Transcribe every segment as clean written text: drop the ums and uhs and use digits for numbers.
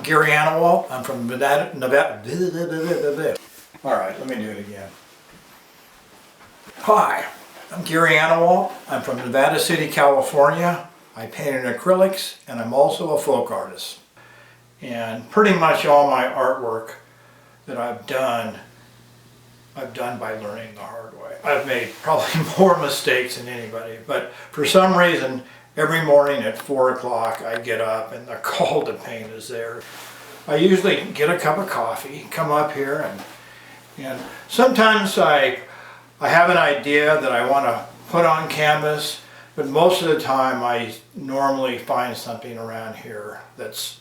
I'm Gary Anawalt. I'm from Nevada. All right, let me do it again. Hi, I'm Gary Anawalt. I'm from Nevada City, California. I paint in acrylics and I'm also a folk artist. And pretty much all my artwork that I've done by learning the hard way. I've made probably more mistakes than anybody, but for some reason, every morning at 4 o'clock I get up and the call to paint is there. I usually get a cup of coffee, come up here, and sometimes I have an idea that I want to put on canvas, but most of the time I normally find something around here that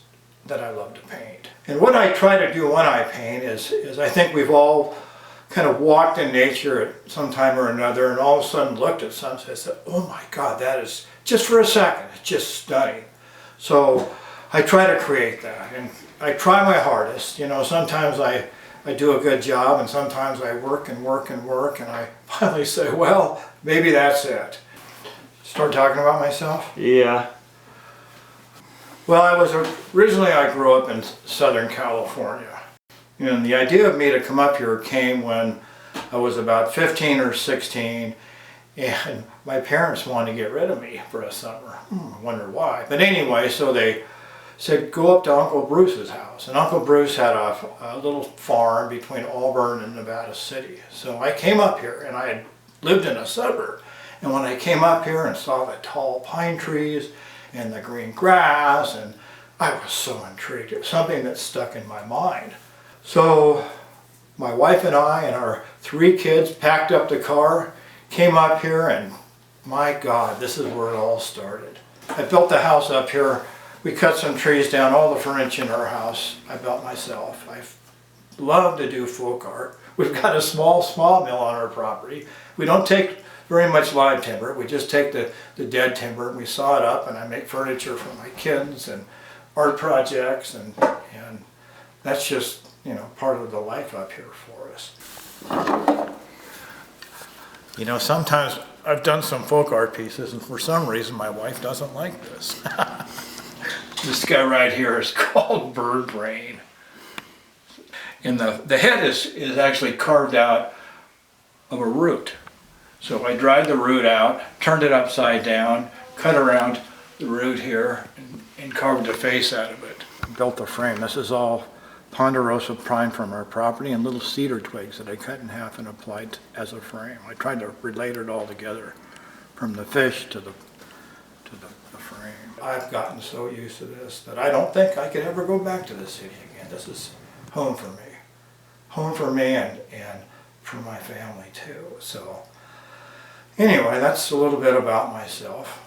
I love to paint. And what I try to do when I paint is I think we've all kind of walked in nature at some time or another and all of a sudden looked at something and said, oh my God, that is, just for a second, it's just stunning. So I try to create that, and I try my hardest. You know, sometimes I do a good job and sometimes I work and work and work and I finally say, well, maybe that's it. Start talking about myself? Yeah. Well, originally I grew up in Southern California. And the idea of me to come up here came when I was about 15 or 16 and my parents wanted to get rid of me for a summer. I wonder why. But anyway, so they said, go up to Uncle Bruce's house. And Uncle Bruce had a little farm between Auburn and Nevada City. So I came up here and I had lived in a suburb. And when I came up here and saw the tall pine trees and the green grass, and I was so intrigued. It was something that stuck in my mind. So my wife and I and our 3 kids packed up the car, came up here, and my God, this is where it all started. I built the house up here. We cut some trees down. All the furniture in our house I built myself. I love to do folk art. We've got a small mill on our property. We don't take very much live timber. We just take the dead timber and we saw it up, and I make furniture for my kids and art projects, and that's just, you know, part of the life up here for us. You know, sometimes I've done some folk art pieces and for some reason my wife doesn't like this. This guy right here is called Bird Brain. And the head is actually carved out of a root. So I dried the root out, turned it upside down, cut around the root here, and carved a face out of it. Built the frame. This is all ponderosa pine from our property and little cedar twigs that I cut in half and applied as a frame. I tried to relate it all together, from the fish to the frame. I've gotten so used to this that I don't think I could ever go back to the city again. This is home for me. Home for me and for my family too. So anyway, that's a little bit about myself.